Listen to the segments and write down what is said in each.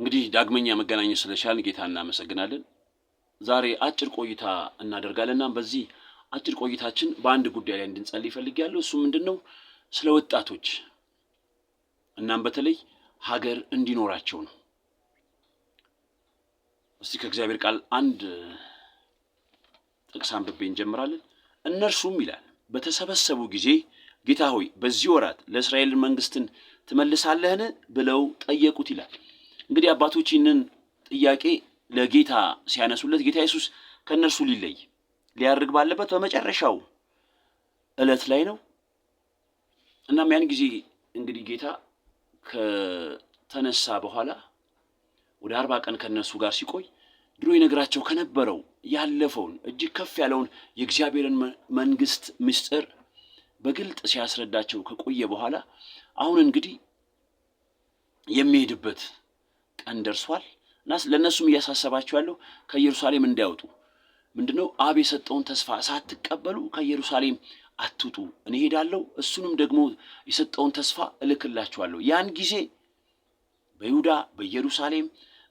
እንግዲህ ዳግመኛ መገናኘት ስለቻልን ጌታ እናመሰግናለን። ዛሬ አጭር ቆይታ እናደርጋለንና በዚህ አጭር ቆይታችን በአንድ ጉዳይ ላይ እንድንጸልይ ፈልጌያለሁ። እሱ ምንድነው? ስለ ወጣቶች እናም በተለይ ሀገር እንዲኖራቸው ነው። እስቲ ከእግዚአብሔር ቃል አንድ ጥቅስ አንብቤ እንጀምራለን። እነርሱም ይላል በተሰበሰቡ ጊዜ ጌታ ሆይ በዚህ ወራት ለእስራኤል መንግስትን ትመልሳለህን ብለው ጠየቁት ይላል። እንግዲህ አባቶች ይህንን ጥያቄ ለጌታ ሲያነሱለት ጌታ ኢየሱስ ከእነርሱ ሊያርግ ባለበት በመጨረሻው ዕለት ላይ ነው። እናም ያን ጊዜ እንግዲህ ጌታ ከተነሳ በኋላ ወደ 40 ቀን ከእነርሱ ጋር ሲቆይ ድሮ ይነግራቸው ከነበረው ያለፈውን እጅግ ከፍ ያለውን የእግዚአብሔርን መንግስት ምስጢር በግልጥ ሲያስረዳቸው ከቆየ በኋላ አሁን እንግዲህ የሚሄድበት ቀን ደርሷል እና ለእነሱም እያሳሰባቸው ያለው ከኢየሩሳሌም እንዳይወጡ ምንድነው? አብ የሰጠውን ተስፋ ሳትቀበሉ ከኢየሩሳሌም አትውጡ፣ እኔ ሄዳለሁ፣ እሱንም ደግሞ የሰጠውን ተስፋ እልክላችኋለሁ። ያን ጊዜ በይሁዳ በኢየሩሳሌም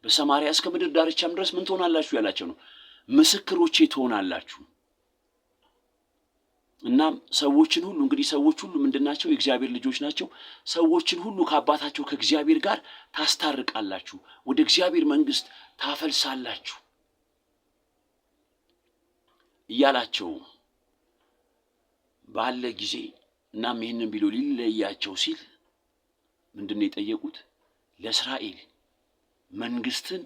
በሰማርያ እስከ ምድር ዳርቻም ድረስ ምን ትሆናላችሁ ያላቸው ነው፣ ምስክሮቼ ትሆናላችሁ። እናም ሰዎችን ሁሉ እንግዲህ ሰዎች ሁሉ ምንድናቸው? የእግዚአብሔር ልጆች ናቸው። ሰዎችን ሁሉ ከአባታቸው ከእግዚአብሔር ጋር ታስታርቃላችሁ፣ ወደ እግዚአብሔር መንግስት ታፈልሳላችሁ እያላቸው ባለ ጊዜ እናም ይህንን ቢሎ ሊለያቸው ሲል ምንድነው የጠየቁት? ለእስራኤል መንግስትን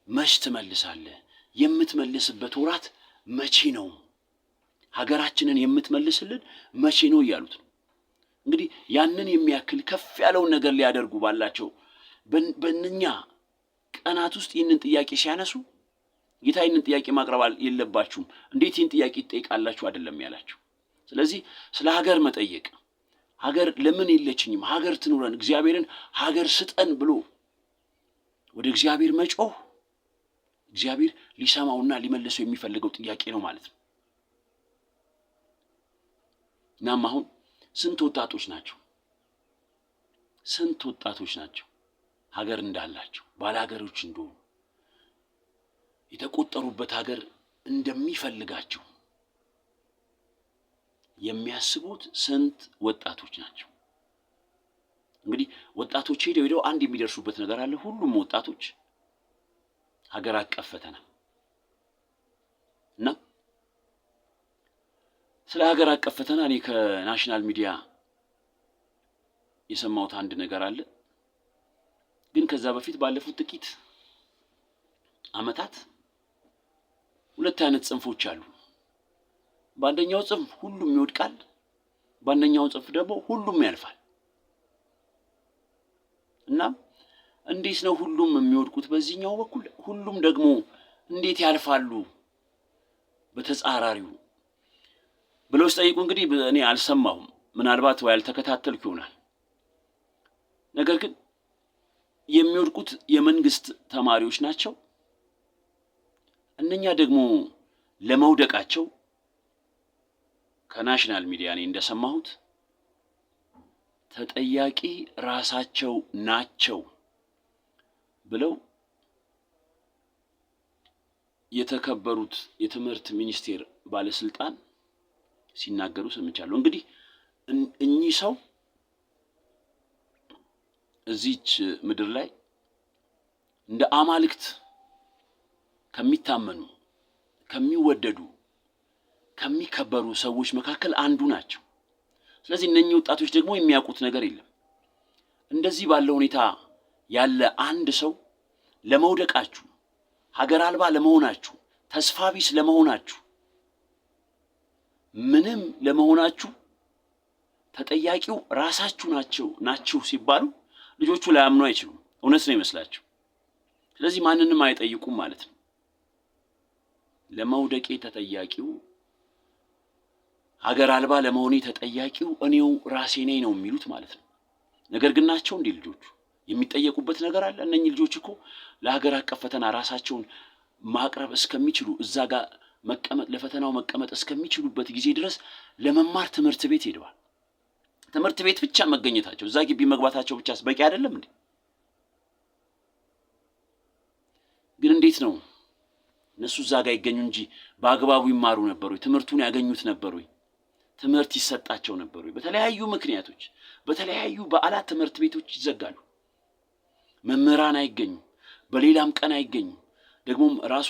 መች ትመልሳለህ? የምትመልስበት ወራት መቼ ነው? ሀገራችንን የምትመልስልን መቼ ነው እያሉት ነው። እንግዲህ ያንን የሚያክል ከፍ ያለውን ነገር ሊያደርጉ ባላቸው በእነኛ ቀናት ውስጥ ይህንን ጥያቄ ሲያነሱ ጌታ ይህንን ጥያቄ ማቅረብ የለባችሁም፣ እንዴት ይህን ጥያቄ ትጠይቃላችሁ አይደለም ያላቸው። ስለዚህ ስለ ሀገር መጠየቅ፣ ሀገር ለምን የለችኝም፣ ሀገር ትኑረን፣ እግዚአብሔርን ሀገር ስጠን ብሎ ወደ እግዚአብሔር መጮህ እግዚአብሔር ሊሰማውና ሊመልሰው የሚፈልገው ጥያቄ ነው ማለት ነው። እናም አሁን ስንት ወጣቶች ናቸው ሀገር እንዳላቸው ባለሀገሮች እንደሆኑ የተቆጠሩበት ሀገር እንደሚፈልጋቸው የሚያስቡት ስንት ወጣቶች ናቸው። እንግዲህ ወጣቶች ሄደው አንድ የሚደርሱበት ነገር አለ። ሁሉም ወጣቶች ሀገር አቀፍ ፈተና እና ስለ ሀገር አቀፍ ፈተና እኔ ከናሽናል ሚዲያ የሰማሁት አንድ ነገር አለ። ግን ከዛ በፊት ባለፉት ጥቂት ዓመታት ሁለት አይነት ጽንፎች አሉ። በአንደኛው ጽንፍ ሁሉም ይወድቃል፣ በአንደኛው ጽንፍ ደግሞ ሁሉም ያልፋል። እና እንዴት ነው ሁሉም የሚወድቁት በዚህኛው በኩል፣ ሁሉም ደግሞ እንዴት ያልፋሉ በተጻራሪው ብለው ሲጠይቁ እንግዲህ እኔ አልሰማሁም፣ ምናልባት ወይ አልተከታተልኩ ይሆናል። ነገር ግን የሚወድቁት የመንግስት ተማሪዎች ናቸው። እነኛ ደግሞ ለመውደቃቸው ከናሽናል ሚዲያ እኔ እንደሰማሁት ተጠያቂ ራሳቸው ናቸው ብለው የተከበሩት የትምህርት ሚኒስቴር ባለስልጣን ሲናገሩ ሰምቻለሁ። እንግዲህ እኚህ ሰው እዚች ምድር ላይ እንደ አማልክት ከሚታመኑ ከሚወደዱ ከሚከበሩ ሰዎች መካከል አንዱ ናቸው። ስለዚህ እነኚህ ወጣቶች ደግሞ የሚያውቁት ነገር የለም። እንደዚህ ባለው ሁኔታ ያለ አንድ ሰው ለመውደቃችሁ፣ ሀገር አልባ ለመሆናችሁ፣ ተስፋ ቢስ ለመሆናችሁ፣ ምንም ለመሆናችሁ ተጠያቂው ራሳችሁ ናችሁ ሲባሉ ልጆቹ ላያምኑ አይችሉም። እውነት ነው ይመስላቸው። ስለዚህ ማንንም አይጠይቁም ማለት ነው። ለመውደቄ ተጠያቂው፣ ሀገር አልባ ለመሆኔ ተጠያቂው እኔው ራሴ ነኝ ነው የሚሉት ማለት ነው። ነገር ግን ናቸው እንዲህ ልጆቹ የሚጠየቁበት ነገር አለ። እነኚህ ልጆች እኮ ለሀገር አቀፍ ፈተና ራሳቸውን ማቅረብ እስከሚችሉ እዛ ጋር ለፈተናው መቀመጥ እስከሚችሉበት ጊዜ ድረስ ለመማር ትምህርት ቤት ሄደዋል። ትምህርት ቤት ብቻ መገኘታቸው እዛ ግቢ መግባታቸው ብቻ በቂ አይደለም እንዴ? ግን እንዴት ነው እነሱ እዛ ጋር ይገኙ እንጂ በአግባቡ ይማሩ ነበር ወይ? ትምህርቱን ያገኙት ነበር ወይ? ትምህርት ይሰጣቸው ነበር ወይ? በተለያዩ ምክንያቶች በተለያዩ በዓላት ትምህርት ቤቶች ይዘጋሉ። መምህራን አይገኙም። በሌላም ቀን አይገኙም። ደግሞም ራሱ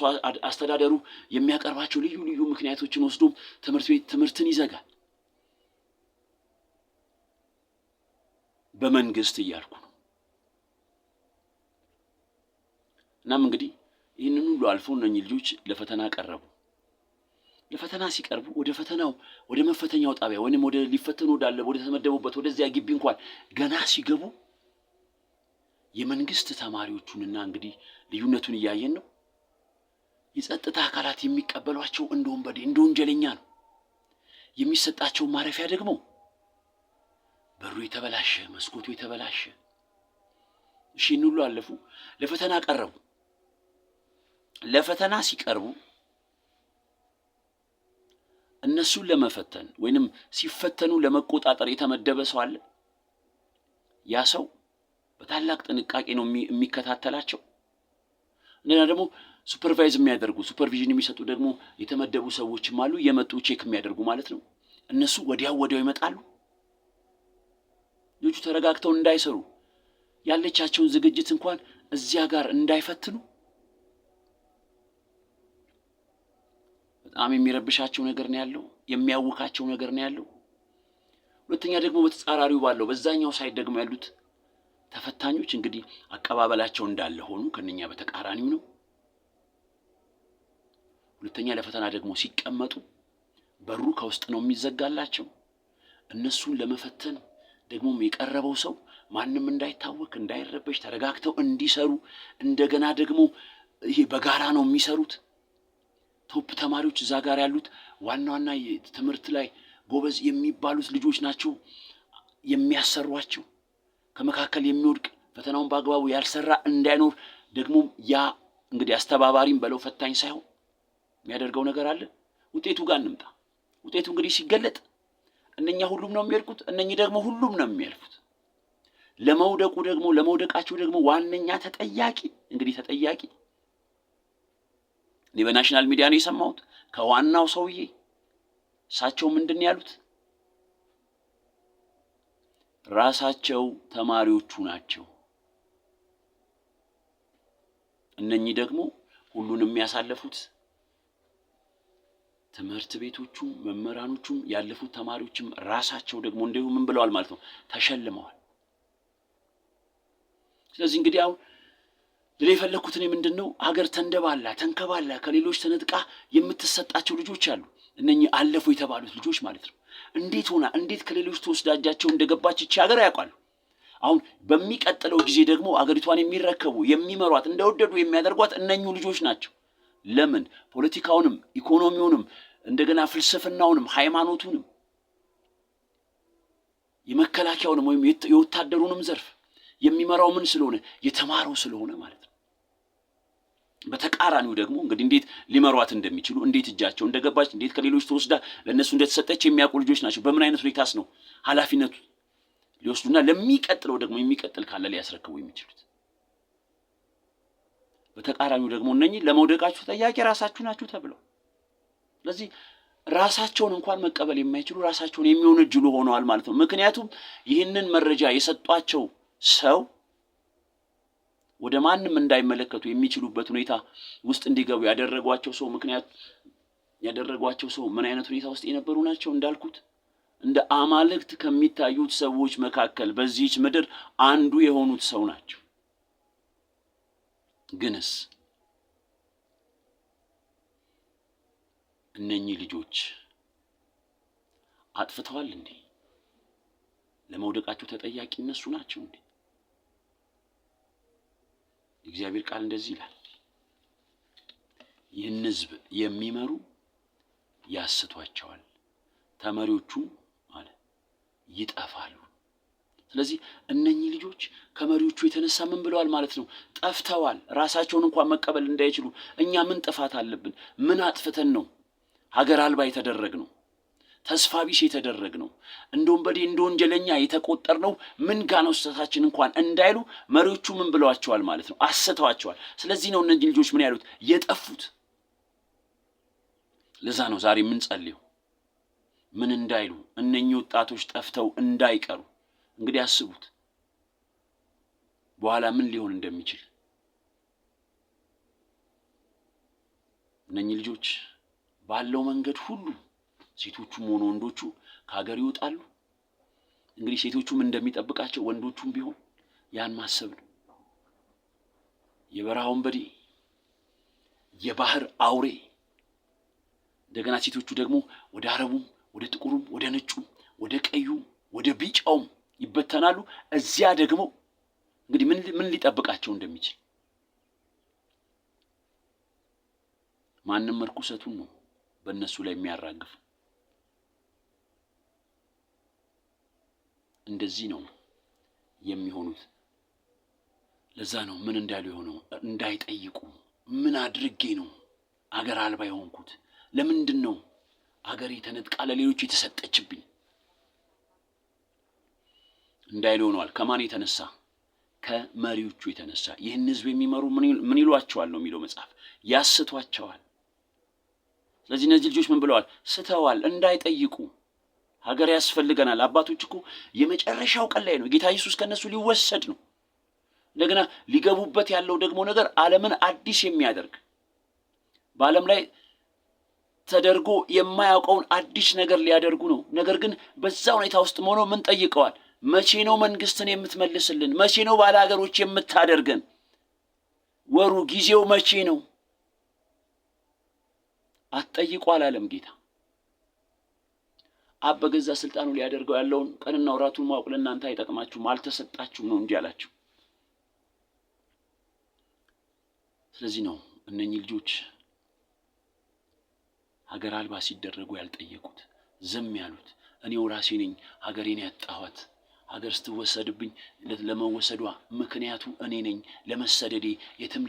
አስተዳደሩ የሚያቀርባቸው ልዩ ልዩ ምክንያቶችን ወስዶም ትምህርት ቤት ትምህርትን ይዘጋል። በመንግስት እያልኩ ነው። እናም እንግዲህ ይህንን ሁሉ አልፎ እነኚህ ልጆች ለፈተና ቀረቡ። ለፈተና ሲቀርቡ ወደ መፈተኛው ጣቢያ ወይንም ወደ ሊፈተኑ ወደ ተመደቡበት ወደዚያ ግቢ እንኳን ገና ሲገቡ የመንግስት ተማሪዎቹንና እንግዲህ ልዩነቱን እያየን ነው። የጸጥታ አካላት የሚቀበሏቸው እንደ ወንበዴ እንደ ወንጀለኛ ነው። የሚሰጣቸው ማረፊያ ደግሞ በሩ የተበላሸ፣ መስኮቱ የተበላሸ። እሺ ሁሉ አለፉ። ለፈተና ቀረቡ። ለፈተና ሲቀርቡ እነሱን ለመፈተን ወይንም ሲፈተኑ ለመቆጣጠር የተመደበ ሰው አለ። ያ ሰው በታላቅ ጥንቃቄ ነው የሚከታተላቸው። እንደና ደግሞ ሱፐርቫይዝ የሚያደርጉ ሱፐርቪዥን የሚሰጡ ደግሞ የተመደቡ ሰዎችም አሉ፣ የመጡ ቼክ የሚያደርጉ ማለት ነው። እነሱ ወዲያው ይመጣሉ። ልጆቹ ተረጋግተው እንዳይሰሩ ያለቻቸውን ዝግጅት እንኳን እዚያ ጋር እንዳይፈትኑ በጣም የሚረብሻቸው ነገር ነው ያለው፣ የሚያውካቸው ነገር ነው ያለው። ሁለተኛ ደግሞ በተጻራሪው ባለው በዛኛው ሳይድ ደግሞ ያሉት ተፈታኞች እንግዲህ አቀባበላቸው እንዳለ ሆኑ ከነኛ በተቃራኒው ነው። ሁለተኛ ለፈተና ደግሞ ሲቀመጡ በሩ ከውስጥ ነው የሚዘጋላቸው። እነሱን ለመፈተን ደግሞ የቀረበው ሰው ማንም እንዳይታወክ እንዳይረበሽ ተረጋግተው እንዲሰሩ እንደገና ደግሞ ይሄ በጋራ ነው የሚሰሩት። ቶፕ ተማሪዎች እዛ ጋር ያሉት ዋና ትምህርት ላይ ጎበዝ የሚባሉት ልጆች ናቸው የሚያሰሯቸው። ከመካከል የሚወድቅ ፈተናውን በአግባቡ ያልሰራ እንዳይኖር ደግሞ ያ እንግዲህ አስተባባሪም በለው ፈታኝ ሳይሆን የሚያደርገው ነገር አለ። ውጤቱ ጋር እንምጣ። ውጤቱ እንግዲህ ሲገለጥ እነኛ ሁሉም ነው የሚያልቁት፣ እነኚህ ደግሞ ሁሉም ነው የሚያልፉት። ለመውደቃቸው ደግሞ ዋነኛ ተጠያቂ እኔ በናሽናል ሚዲያ ነው የሰማሁት ከዋናው ሰውዬ። እሳቸው ምንድን ያሉት? ራሳቸው ተማሪዎቹ ናቸው። እነኚህ ደግሞ ሁሉንም የሚያሳለፉት ትምህርት ቤቶቹም መምህራኖቹም ያለፉት ተማሪዎችም ራሳቸው ደግሞ እንደው ምን ብለዋል ማለት ነው? ተሸልመዋል። ስለዚህ እንግዲህ አሁን የፈለኩት እኔ ምንድነው ሀገር ተንከባላ ከሌሎች ተነጥቃ የምትሰጣቸው ልጆች አሉ። እነኚህ አለፉ የተባሉት ልጆች ማለት ነው። እንዴት ከሌሎች ተወስዳጃቸው እንደገባች ይቺ ሀገር ያውቃሉ። አሁን በሚቀጥለው ጊዜ ደግሞ አገሪቷን የሚረከቡ የሚመሯት እንደወደዱ የሚያደርጓት እነኚሁ ልጆች ናቸው። ለምን? ፖለቲካውንም ኢኮኖሚውንም እንደገና ፍልስፍናውንም ሃይማኖቱንም የመከላከያውንም ወይም የወታደሩንም ዘርፍ የሚመራው ምን ስለሆነ? የተማረው ስለሆነ ማለት ነው። በተቃራኒው ደግሞ እንግዲህ እንዴት ሊመሯት እንደሚችሉ እንዴት እጃቸው እንደገባች እንዴት ከሌሎች ተወስዳ ለነሱ እንደተሰጠች የሚያውቁ ልጆች ናቸው። በምን አይነት ሁኔታስ ነው ኃላፊነቱ ሊወስዱና ለሚቀጥለው ደግሞ የሚቀጥል ካለ ሊያስረክቡ የሚችሉት? በተቃራኒው ደግሞ እነኚህ ለመውደቃችሁ ተጠያቂ ራሳችሁ ናችሁ ተብለው ስለዚህ ራሳቸውን እንኳን መቀበል የማይችሉ ራሳቸውን የሚወነጅሉ ሆነዋል ማለት ነው። ምክንያቱም ይህንን መረጃ የሰጧቸው ሰው ወደ ማንም እንዳይመለከቱ የሚችሉበት ሁኔታ ውስጥ እንዲገቡ ያደረጓቸው ሰው ምን አይነት ሁኔታ ውስጥ የነበሩ ናቸው? እንዳልኩት እንደ አማልክት ከሚታዩት ሰዎች መካከል በዚህች ምድር አንዱ የሆኑት ሰው ናቸው። ግንስ እነኚህ ልጆች አጥፍተዋል እንዴ? ለመውደቃቸው ተጠያቂ እነሱ ናቸው እንዴ? እግዚአብሔር ቃል እንደዚህ ይላል፣ ይህን ሕዝብ የሚመሩ ያስቷቸዋል፣ ተመሪዎቹ ይጠፋሉ። ስለዚህ እነኚህ ልጆች ከመሪዎቹ የተነሳ ምን ብለዋል ማለት ነው? ጠፍተዋል። ራሳቸውን እንኳን መቀበል እንዳይችሉ እኛ ምን ጥፋት አለብን? ምን አጥፍተን ነው ሀገር አልባ የተደረግነው? ተስፋ ቢስ የተደረግነው እንደ ወንበዴ እንደ ወንጀለኛ የተቆጠርነው ምን ጋር ነው ስህተታችን እንኳን እንዳይሉ መሪዎቹ ምን ብለዋቸዋል ማለት ነው? አስተዋቸዋል። ስለዚህ ነው እነዚህ ልጆች ምን ያሉት የጠፉት። ለዛ ነው ዛሬ ምን ጸልየው ምን እንዳይሉ እነኚህ ወጣቶች ጠፍተው እንዳይቀሩ። እንግዲህ አስቡት በኋላ ምን ሊሆን እንደሚችል። እነኚህ ልጆች ባለው መንገድ ሁሉ ሴቶቹም ሆነ ወንዶቹ ከሀገር ይወጣሉ። እንግዲህ ሴቶቹም እንደሚጠብቃቸው ወንዶቹም ቢሆን ያን ማሰብ ነው። የበረሃ ወንበዴ፣ የባህር አውሬ፣ እንደገና ሴቶቹ ደግሞ ወደ አረቡም ወደ ጥቁሩም ወደ ነጩም ወደ ቀዩም ወደ ቢጫውም ይበተናሉ። እዚያ ደግሞ እንግዲህ ምን ሊጠብቃቸው እንደሚችል ማንም እርኩሰቱን ነው በእነሱ ላይ የሚያራግፍ። እንደዚህ ነው የሚሆኑት። ለዛ ነው ምን እንዳሉ የሆነው እንዳይጠይቁ ምን አድርጌ ነው አገር አልባ የሆንኩት? ለምንድን ነው አገሬ ተነጥቃ ለሌሎች የተሰጠችብኝ እንዳይሉ ሆነዋል። ከማን የተነሳ? ከመሪዎቹ የተነሳ። ይህን ህዝብ የሚመሩ ምን ይሏቸዋል ነው የሚለው መጽሐፍ? ያስቷቸዋል። ስለዚህ እነዚህ ልጆች ምን ብለዋል? ስተዋል። እንዳይጠይቁ ሀገር ያስፈልገናል። አባቶች እኮ የመጨረሻው ቀን ላይ ነው ጌታ ኢየሱስ ከነሱ ሊወሰድ ነው። እንደገና ሊገቡበት ያለው ደግሞ ነገር ዓለምን አዲስ የሚያደርግ በዓለም ላይ ተደርጎ የማያውቀውን አዲስ ነገር ሊያደርጉ ነው። ነገር ግን በዛ ሁኔታ ውስጥ ሆነው ምን ጠይቀዋል? መቼ ነው መንግስትን የምትመልስልን? መቼ ነው ባለ ሀገሮች የምታደርገን? ወሩ ጊዜው መቼ ነው? አትጠይቁ አላለም ጌታ። አብ በገዛ ስልጣኑ ሊያደርገው ያለውን ቀንና ወራቱን ማወቅ ለእናንተ አይጠቅማችሁም፣ አልተሰጣችሁም ነው እንጂ አላቸው። ስለዚህ ነው እነኚህ ልጆች ሀገር አልባ ሲደረጉ ያልጠየቁት፣ ዝም ያሉት። እኔው ራሴ ነኝ ሀገሬን ያጣኋት። ሀገር ስትወሰድብኝ ለመወሰዷ ምክንያቱ እኔ ነኝ። ለመሰደዴ የትም